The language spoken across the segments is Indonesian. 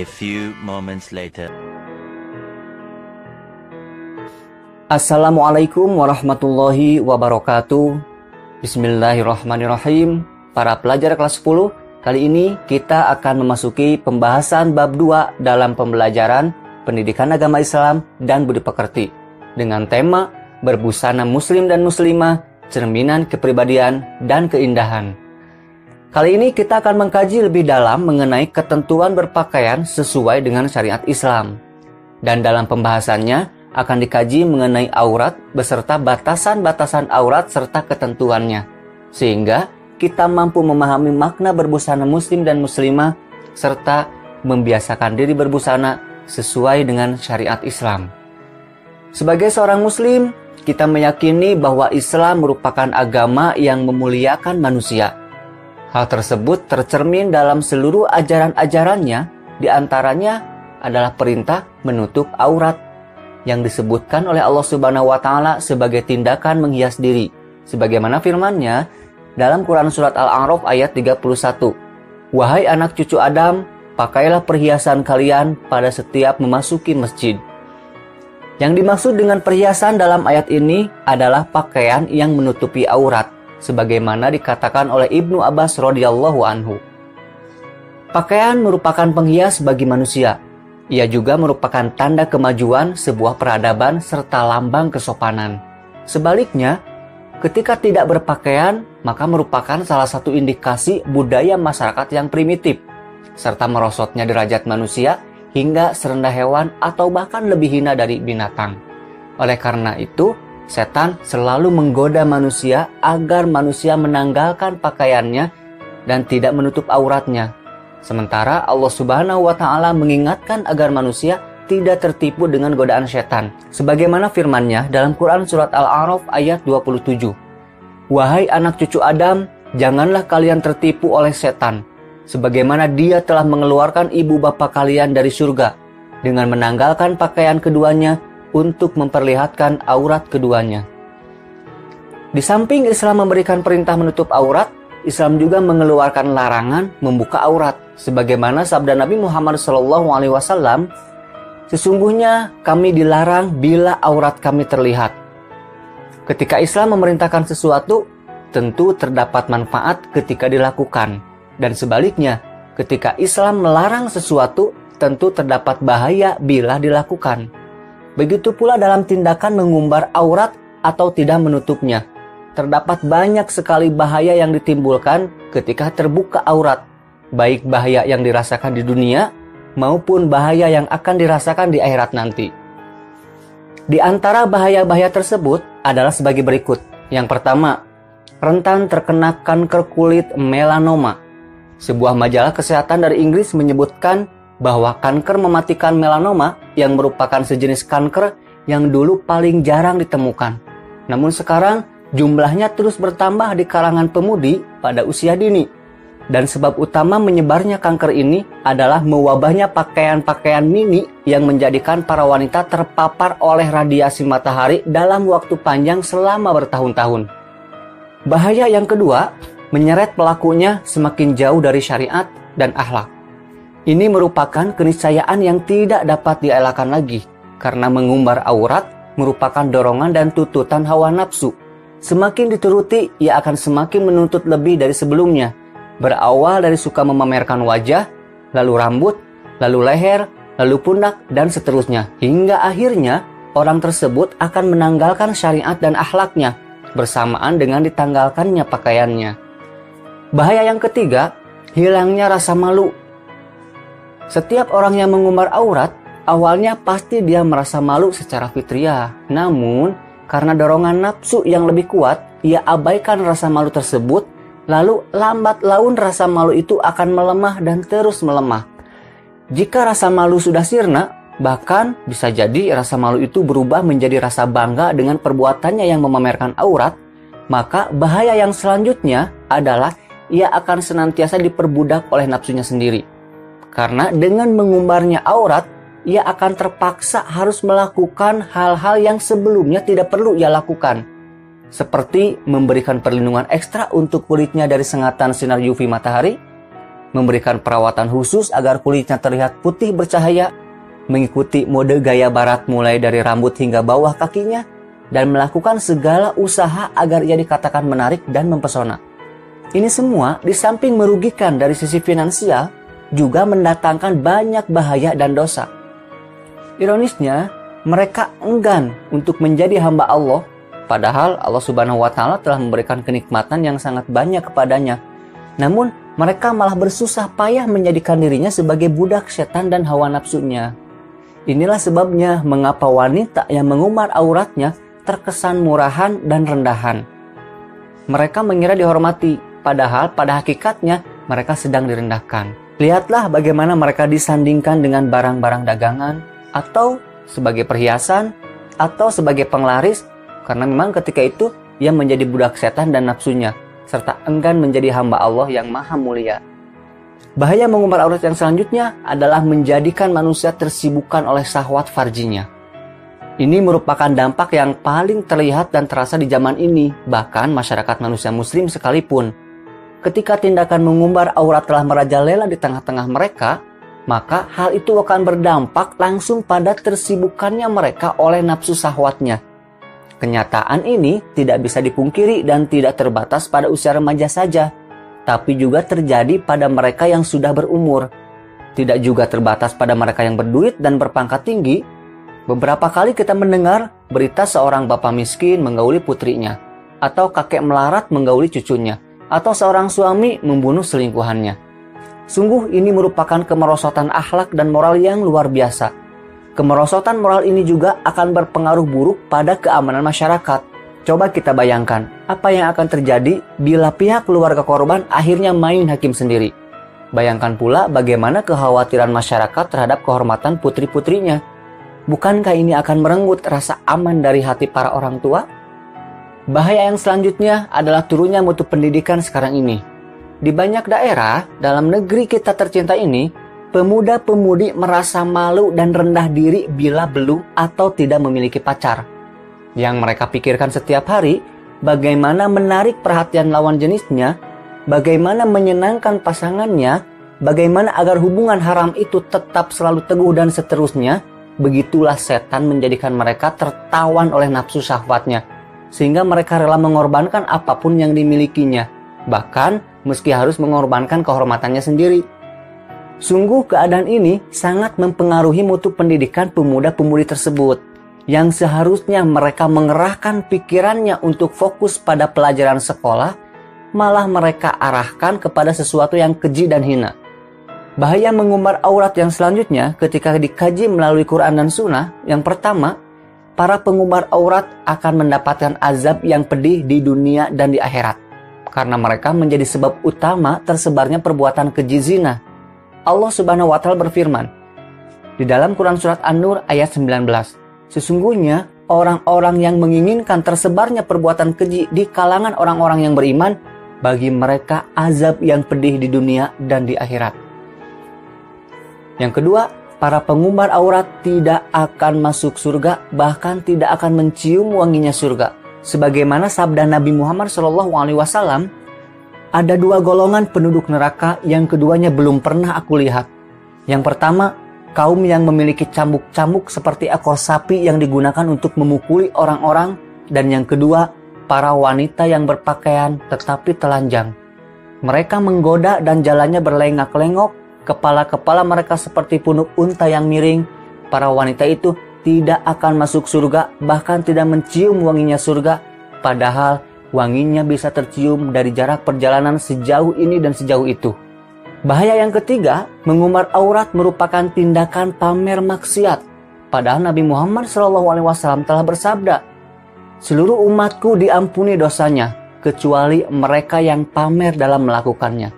A few moments later. Assalamualaikum warahmatullahi wabarakatuh. Bismillahirrahmanirrahim. Para pelajar kelas 10, kali ini kita akan memasuki pembahasan bab 2 dalam pembelajaran pendidikan agama Islam dan budi pekerti dengan tema berbusana muslim dan muslimah, cerminan kepribadian dan keindahan. Kali ini kita akan mengkaji lebih dalam mengenai ketentuan berpakaian sesuai dengan syariat Islam. Dan dalam pembahasannya akan dikaji mengenai aurat beserta batasan-batasan aurat serta ketentuannya. Sehingga kita mampu memahami makna berbusana muslim dan muslimah serta membiasakan diri berbusana sesuai dengan syariat Islam. Sebagai seorang muslim, kita meyakini bahwa Islam merupakan agama yang memuliakan manusia. Hal tersebut tercermin dalam seluruh ajaran-ajarannya, diantaranya adalah perintah menutup aurat yang disebutkan oleh Allah Subhanahu wa Ta'ala sebagai tindakan menghias diri, sebagaimana firman-Nya dalam Quran Surat Al-A'raf ayat 31. Wahai anak cucu Adam, pakailah perhiasan kalian pada setiap memasuki masjid. Yang dimaksud dengan perhiasan dalam ayat ini adalah pakaian yang menutupi aurat, sebagaimana dikatakan oleh Ibnu Abbas radhiyallahu anhu. Pakaian merupakan penghias bagi manusia. Ia juga merupakan tanda kemajuan sebuah peradaban serta lambang kesopanan. Sebaliknya, ketika tidak berpakaian, maka merupakan salah satu indikasi budaya masyarakat yang primitif, serta merosotnya derajat manusia hingga serendah hewan atau bahkan lebih hina dari binatang. Oleh karena itu, setan selalu menggoda manusia agar manusia menanggalkan pakaiannya dan tidak menutup auratnya. Sementara Allah Subhanahu wa Ta'ala mengingatkan agar manusia tidak tertipu dengan godaan setan. Sebagaimana firman-Nya dalam Quran Surat Al-A'raf ayat 27. Wahai anak cucu Adam, janganlah kalian tertipu oleh setan, sebagaimana dia telah mengeluarkan ibu bapa kalian dari surga dengan menanggalkan pakaian keduanya untuk memperlihatkan aurat keduanya. Di samping Islam memberikan perintah menutup aurat, Islam juga mengeluarkan larangan membuka aurat, sebagaimana sabda Nabi Muhammad SAW, sesungguhnya kami dilarang bila aurat kami terlihat. Ketika Islam memerintahkan sesuatu, tentu terdapat manfaat ketika dilakukan, dan sebaliknya, ketika Islam melarang sesuatu, tentu terdapat bahaya bila dilakukan. Begitu pula dalam tindakan mengumbar aurat atau tidak menutupnya. Terdapat banyak sekali bahaya yang ditimbulkan ketika terbuka aurat, baik bahaya yang dirasakan di dunia maupun bahaya yang akan dirasakan di akhirat nanti. Di antara bahaya-bahaya tersebut adalah sebagai berikut. Yang pertama, rentan terkena kanker kulit melanoma. Sebuah majalah kesehatan dari Inggris menyebutkan bahwa kanker mematikan melanoma yang merupakan sejenis kanker yang dulu paling jarang ditemukan. Namun sekarang jumlahnya terus bertambah di kalangan pemudi pada usia dini. Dan sebab utama menyebarnya kanker ini adalah mewabahnya pakaian-pakaian mini yang menjadikan para wanita terpapar oleh radiasi matahari dalam waktu panjang selama bertahun-tahun. Bahaya yang kedua, menyeret pelakunya semakin jauh dari syariat dan akhlak. Ini merupakan keniscayaan yang tidak dapat dielakkan lagi, karena mengumbar aurat merupakan dorongan dan tuntutan hawa nafsu. Semakin dituruti, ia akan semakin menuntut lebih dari sebelumnya. Berawal dari suka memamerkan wajah, lalu rambut, lalu leher, lalu pundak, dan seterusnya. Hingga akhirnya, orang tersebut akan menanggalkan syariat dan akhlaknya, bersamaan dengan ditanggalkannya pakaiannya. Bahaya yang ketiga, hilangnya rasa malu. Setiap orang yang mengumbar aurat, awalnya pasti dia merasa malu secara fitriah. Namun, karena dorongan nafsu yang lebih kuat, ia abaikan rasa malu tersebut, lalu lambat laun rasa malu itu akan melemah dan terus melemah. Jika rasa malu sudah sirna, bahkan bisa jadi rasa malu itu berubah menjadi rasa bangga dengan perbuatannya yang memamerkan aurat, maka bahaya yang selanjutnya adalah ia akan senantiasa diperbudak oleh nafsunya sendiri. Karena dengan mengumbarnya aurat, ia akan terpaksa harus melakukan hal-hal yang sebelumnya tidak perlu ia lakukan. Seperti memberikan perlindungan ekstra untuk kulitnya dari sengatan sinar UV matahari, memberikan perawatan khusus agar kulitnya terlihat putih bercahaya, mengikuti mode gaya barat mulai dari rambut hingga bawah kakinya, dan melakukan segala usaha agar ia dikatakan menarik dan mempesona. Ini semua di samping merugikan dari sisi finansial, juga mendatangkan banyak bahaya dan dosa. Ironisnya, mereka enggan untuk menjadi hamba Allah, padahal Allah Subhanahu wa Ta'ala telah memberikan kenikmatan yang sangat banyak kepadanya. Namun, mereka malah bersusah payah menjadikan dirinya sebagai budak setan dan hawa nafsunya. Inilah sebabnya mengapa wanita yang mengumbar auratnya terkesan murahan dan rendahan. Mereka mengira dihormati, padahal pada hakikatnya mereka sedang direndahkan. Lihatlah bagaimana mereka disandingkan dengan barang-barang dagangan, atau sebagai perhiasan, atau sebagai penglaris, karena memang ketika itu ia menjadi budak setan dan nafsunya, serta enggan menjadi hamba Allah yang maha mulia. Bahaya mengumbar aurat yang selanjutnya adalah menjadikan manusia tersibukkan oleh syahwat farjinya. Ini merupakan dampak yang paling terlihat dan terasa di zaman ini, bahkan masyarakat manusia muslim sekalipun. Ketika tindakan mengumbar aurat telah merajalela di tengah-tengah mereka, maka hal itu akan berdampak langsung pada tersibukannya mereka oleh nafsu syahwatnya. Kenyataan ini tidak bisa dipungkiri dan tidak terbatas pada usia remaja saja, tapi juga terjadi pada mereka yang sudah berumur. Tidak juga terbatas pada mereka yang berduit dan berpangkat tinggi. Beberapa kali kita mendengar berita seorang bapak miskin menggauli putrinya, atau kakek melarat menggauli cucunya, atau seorang suami membunuh selingkuhannya. Sungguh ini merupakan kemerosotan akhlak dan moral yang luar biasa. Kemerosotan moral ini juga akan berpengaruh buruk pada keamanan masyarakat. Coba kita bayangkan, apa yang akan terjadi bila pihak keluarga korban akhirnya main hakim sendiri. Bayangkan pula bagaimana kekhawatiran masyarakat terhadap kehormatan putri-putrinya. Bukankah ini akan merenggut rasa aman dari hati para orang tua? Bahaya yang selanjutnya adalah turunnya mutu pendidikan sekarang ini. Di banyak daerah dalam negeri kita tercinta ini, pemuda-pemudi merasa malu dan rendah diri bila belum atau tidak memiliki pacar. Yang mereka pikirkan setiap hari, bagaimana menarik perhatian lawan jenisnya, bagaimana menyenangkan pasangannya, bagaimana agar hubungan haram itu tetap selalu teguh dan seterusnya. Begitulah setan menjadikan mereka tertawan oleh nafsu syahwatnya, sehingga mereka rela mengorbankan apapun yang dimilikinya, bahkan meski harus mengorbankan kehormatannya sendiri. Sungguh keadaan ini sangat mempengaruhi mutu pendidikan pemuda-pemudi tersebut, yang seharusnya mereka mengerahkan pikirannya untuk fokus pada pelajaran sekolah, malah mereka arahkan kepada sesuatu yang keji dan hina. Bahaya mengumbar aurat yang selanjutnya ketika dikaji melalui Quran dan Sunnah, yang pertama, para pengumbar aurat akan mendapatkan azab yang pedih di dunia dan di akhirat, karena mereka menjadi sebab utama tersebarnya perbuatan keji zina. Allah Subhanahu wa Ta'ala berfirman di dalam Quran Surat An-Nur ayat 19, sesungguhnya orang-orang yang menginginkan tersebarnya perbuatan keji di kalangan orang-orang yang beriman, bagi mereka azab yang pedih di dunia dan di akhirat. Yang kedua, para pengumbar aurat tidak akan masuk surga, bahkan tidak akan mencium wanginya surga. Sebagaimana sabda Nabi Muhammad SAW, ada dua golongan penduduk neraka yang keduanya belum pernah aku lihat. Yang pertama, kaum yang memiliki cambuk-cambuk seperti ekor sapi yang digunakan untuk memukuli orang-orang. Dan yang kedua, para wanita yang berpakaian tetapi telanjang. Mereka menggoda dan jalannya berlengak-lengok. Kepala-kepala mereka seperti punuk unta yang miring. Para wanita itu tidak akan masuk surga, bahkan tidak mencium wanginya surga. Padahal wanginya bisa tercium dari jarak perjalanan sejauh ini dan sejauh itu. Bahaya yang ketiga, mengumbar aurat merupakan tindakan pamer maksiat. Padahal Nabi Muhammad SAW telah bersabda, seluruh umatku diampuni dosanya, kecuali mereka yang pamer dalam melakukannya.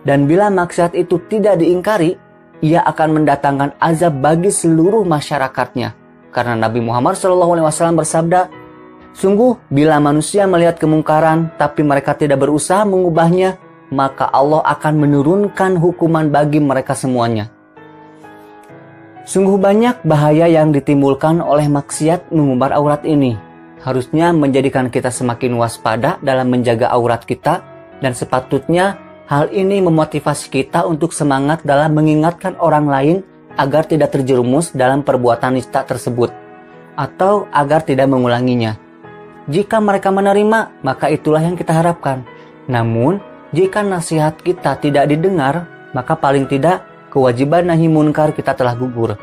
Dan bila maksiat itu tidak diingkari, ia akan mendatangkan azab bagi seluruh masyarakatnya. Karena Nabi Muhammad SAW bersabda, sungguh bila manusia melihat kemungkaran, tapi mereka tidak berusaha mengubahnya, maka Allah akan menurunkan hukuman bagi mereka semuanya. Sungguh banyak bahaya yang ditimbulkan oleh maksiat mengumbar aurat ini. Harusnya menjadikan kita semakin waspada dalam menjaga aurat kita, dan sepatutnya Hal ini memotivasi kita untuk semangat dalam mengingatkan orang lain agar tidak terjerumus dalam perbuatan nista tersebut, atau agar tidak mengulanginya. Jika mereka menerima, maka itulah yang kita harapkan. Namun, jika nasihat kita tidak didengar, maka paling tidak kewajiban nahi munkar kita telah gugur.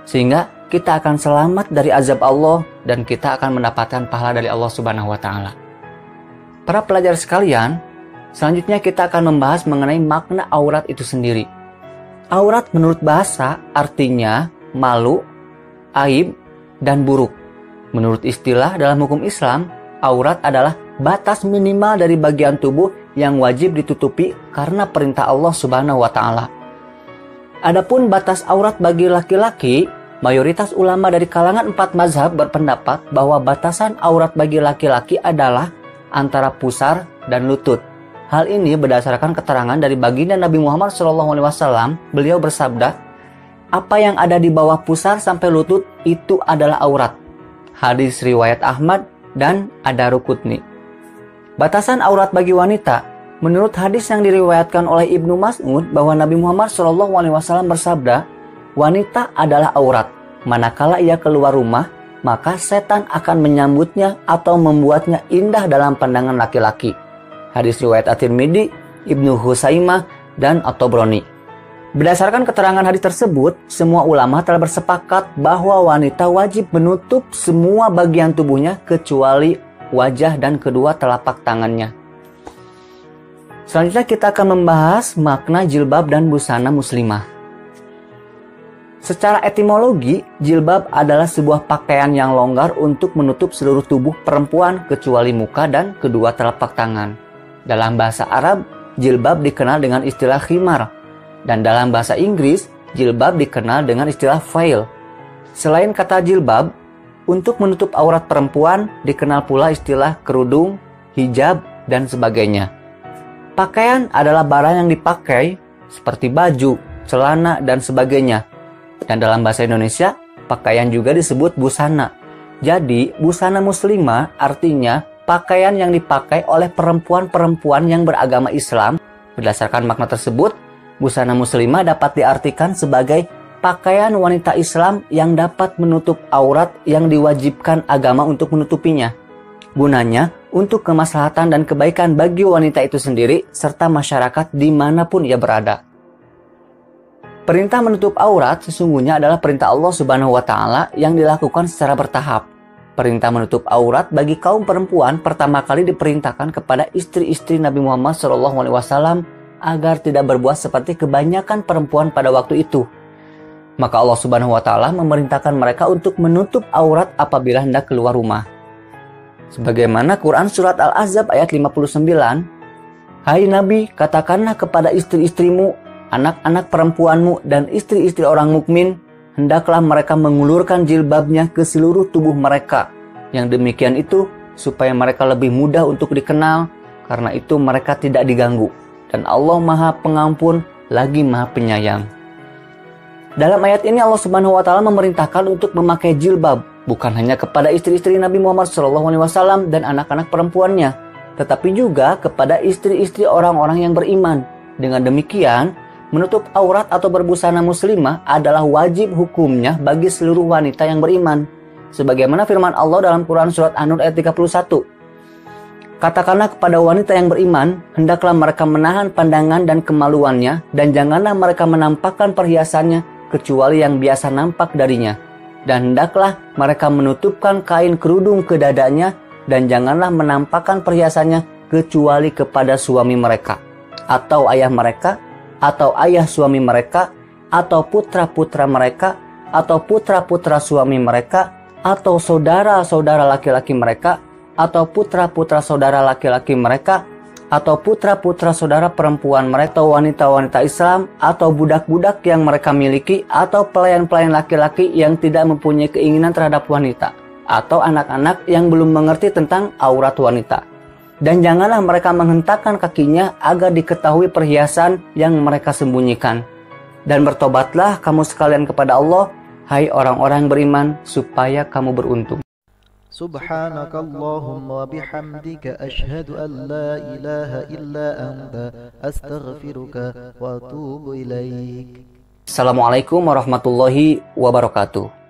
Sehingga kita akan selamat dari azab Allah dan kita akan mendapatkan pahala dari Allah Subhanahu wa Ta'ala. Para pelajar sekalian, selanjutnya kita akan membahas mengenai makna aurat itu sendiri. Aurat menurut bahasa artinya malu, aib, dan buruk. Menurut istilah dalam hukum Islam, aurat adalah batas minimal dari bagian tubuh yang wajib ditutupi karena perintah Allah Subhanahu wa Ta'ala. Adapun batas aurat bagi laki-laki, mayoritas ulama dari kalangan 4 mazhab berpendapat bahwa batasan aurat bagi laki-laki adalah antara pusar dan lutut. Hal ini berdasarkan keterangan dari baginda Nabi Muhammad SAW. Beliau bersabda, apa yang ada di bawah pusar sampai lutut itu adalah aurat. Hadis riwayat Ahmad dan Ad-Daruqutni. Batasan aurat bagi wanita, menurut hadis yang diriwayatkan oleh Ibnu Mas'ud bahwa Nabi Muhammad SAW bersabda, wanita adalah aurat. Manakala ia keluar rumah, maka setan akan menyambutnya atau membuatnya indah dalam pandangan laki-laki. Hadis riwayat At-Tirmidzi, Ibnu Husaimah, dan At-Tabrani. Berdasarkan keterangan hadis tersebut, semua ulama telah bersepakat bahwa wanita wajib menutup semua bagian tubuhnya kecuali wajah dan kedua telapak tangannya. Selanjutnya kita akan membahas makna jilbab dan busana muslimah. Secara etimologi, jilbab adalah sebuah pakaian yang longgar untuk menutup seluruh tubuh perempuan kecuali muka dan kedua telapak tangan. Dalam bahasa Arab, jilbab dikenal dengan istilah khimar, dan dalam bahasa Inggris, jilbab dikenal dengan istilah veil. Selain kata jilbab, untuk menutup aurat perempuan dikenal pula istilah kerudung, hijab, dan sebagainya. Pakaian adalah barang yang dipakai seperti baju, celana, dan sebagainya. Dan dalam bahasa Indonesia, pakaian juga disebut busana. Jadi, busana muslimah artinya pakaian yang dipakai oleh perempuan-perempuan yang beragama Islam. Berdasarkan makna tersebut, busana muslimah dapat diartikan sebagai pakaian wanita Islam yang dapat menutup aurat yang diwajibkan agama untuk menutupinya. Gunanya untuk kemaslahatan dan kebaikan bagi wanita itu sendiri serta masyarakat dimanapun ia berada. Perintah menutup aurat sesungguhnya adalah perintah Allah Subhanahu wa Ta'ala yang dilakukan secara bertahap. Perintah menutup aurat bagi kaum perempuan pertama kali diperintahkan kepada istri-istri Nabi Muhammad SAW agar tidak berbuat seperti kebanyakan perempuan pada waktu itu. Maka Allah Subhanahu wa Ta'ala memerintahkan mereka untuk menutup aurat apabila hendak keluar rumah. Sebagaimana Quran Surat Al-Ahzab ayat 59, Hai Nabi, katakanlah kepada istri-istrimu, anak-anak perempuanmu, dan istri-istri orang mukmin, hendaklah mereka mengulurkan jilbabnya ke seluruh tubuh mereka. Yang demikian itu supaya mereka lebih mudah untuk dikenal, karena itu mereka tidak diganggu. Dan Allah Maha Pengampun lagi Maha Penyayang. Dalam ayat ini Allah Subhanahu wa Ta'ala memerintahkan untuk memakai jilbab bukan hanya kepada istri-istri Nabi Muhammad SAW dan anak-anak perempuannya, tetapi juga kepada istri-istri orang-orang yang beriman. Dengan demikian, menutup aurat atau berbusana muslimah adalah wajib hukumnya bagi seluruh wanita yang beriman. Sebagaimana firman Allah dalam Quran Surat An-Nur ayat 31. Katakanlah kepada wanita yang beriman, hendaklah mereka menahan pandangan dan kemaluannya, dan janganlah mereka menampakkan perhiasannya, kecuali yang biasa nampak darinya. Dan hendaklah mereka menutupkan kain kerudung ke dadanya, dan janganlah menampakkan perhiasannya, kecuali kepada suami mereka, atau ayah mereka, atau ayah suami mereka, atau putra-putra mereka, atau putra-putra suami mereka, atau saudara-saudara laki-laki mereka, atau putra-putra saudara laki-laki mereka, atau putra-putra saudara perempuan mereka, atau wanita-wanita Islam, atau budak-budak yang mereka miliki, atau pelayan-pelayan laki-laki yang tidak mempunyai keinginan terhadap wanita, atau anak-anak yang belum mengerti tentang aurat wanita. Dan janganlah mereka menghentakkan kakinya agar diketahui perhiasan yang mereka sembunyikan. Dan bertobatlah kamu sekalian kepada Allah, hai orang-orang yang beriman, supaya kamu beruntung. سبحانك اللهم وبحمدك أشهد أن لا إله إلا أنت أستغفرك وأتوب إليك. Assalamualaikum warahmatullahi wabarakatuh.